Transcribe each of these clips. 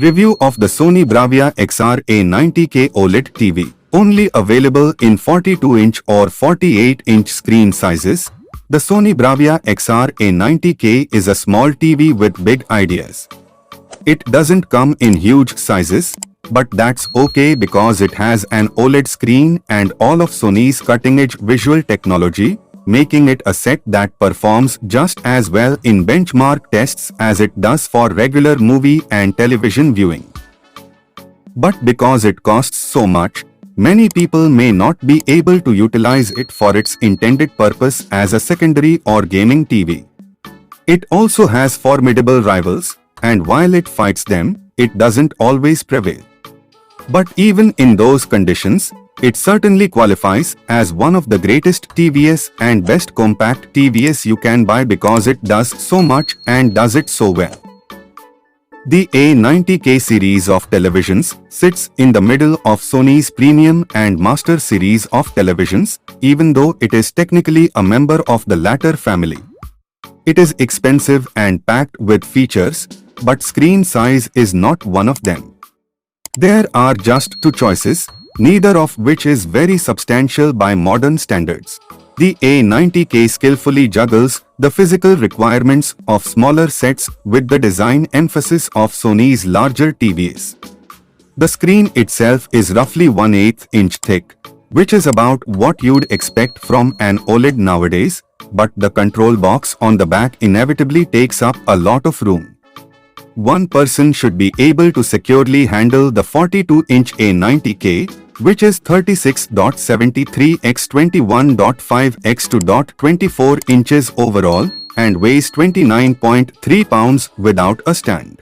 Review of the Sony Bravia XR A90K OLED TV. Only available in 42-inch or 48-inch screen sizes, the Sony Bravia XR A90K is a small TV with big ideas. It doesn't come in huge sizes, but that's okay because it has an OLED screen and all of Sony's cutting-edge visual technology, making it a set that performs just as well in benchmark tests as it does for regular movie and television viewing. But because it costs so much, many people may not be able to utilize it for its intended purpose as a secondary or gaming TV. It also has formidable rivals, and while it fights them, it doesn't always prevail. But even in those conditions, it certainly qualifies as one of the greatest TVs and best compact TVs you can buy because it does so much and does it so well. The A90K series of televisions sits in the middle of Sony's Premium and Master series of televisions, even though it is technically a member of the latter family. It is expensive and packed with features, but screen size is not one of them. There are just two choices, neither of which is very substantial by modern standards. The A90K skillfully juggles the physical requirements of smaller sets with the design emphasis of Sony's larger TVs. The screen itself is roughly 1/8 inch thick, which is about what you'd expect from an OLED nowadays, but the control box on the back inevitably takes up a lot of room. One person should be able to securely handle the 42-inch A90K, which is 36.73 x 21.5 x 2.24 inches overall and weighs 29.3 pounds without a stand.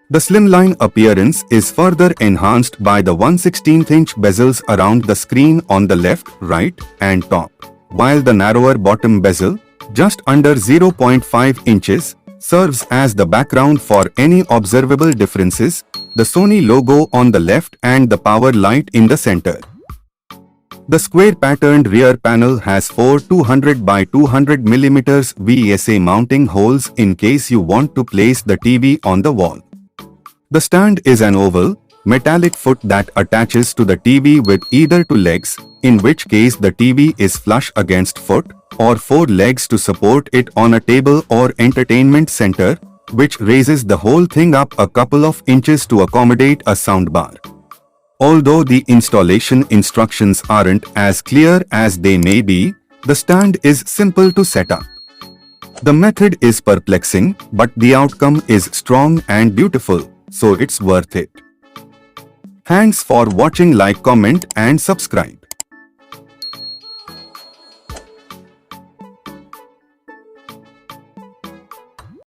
The slimline appearance is further enhanced by the 1/16-inch bezels around the screen on the left, right, and top, while the narrower bottom bezel, just under 0.5 inches, serves as the background for any observable differences, the Sony logo on the left and the power light in the center. The square-patterned rear panel has four 200 by 200 mm VESA mounting holes in case you want to place the TV on the wall. The stand is an oval, metallic foot that attaches to the TV with either two legs, in which case the TV is flush against foot, or four legs to support it on a table or entertainment center, which raises the whole thing up a couple of inches to accommodate a soundbar. Although the installation instructions aren't as clear as they may be, the stand is simple to set up. The method is perplexing, but the outcome is strong and beautiful, so it's worth it. Thanks for watching. Like, comment and subscribe.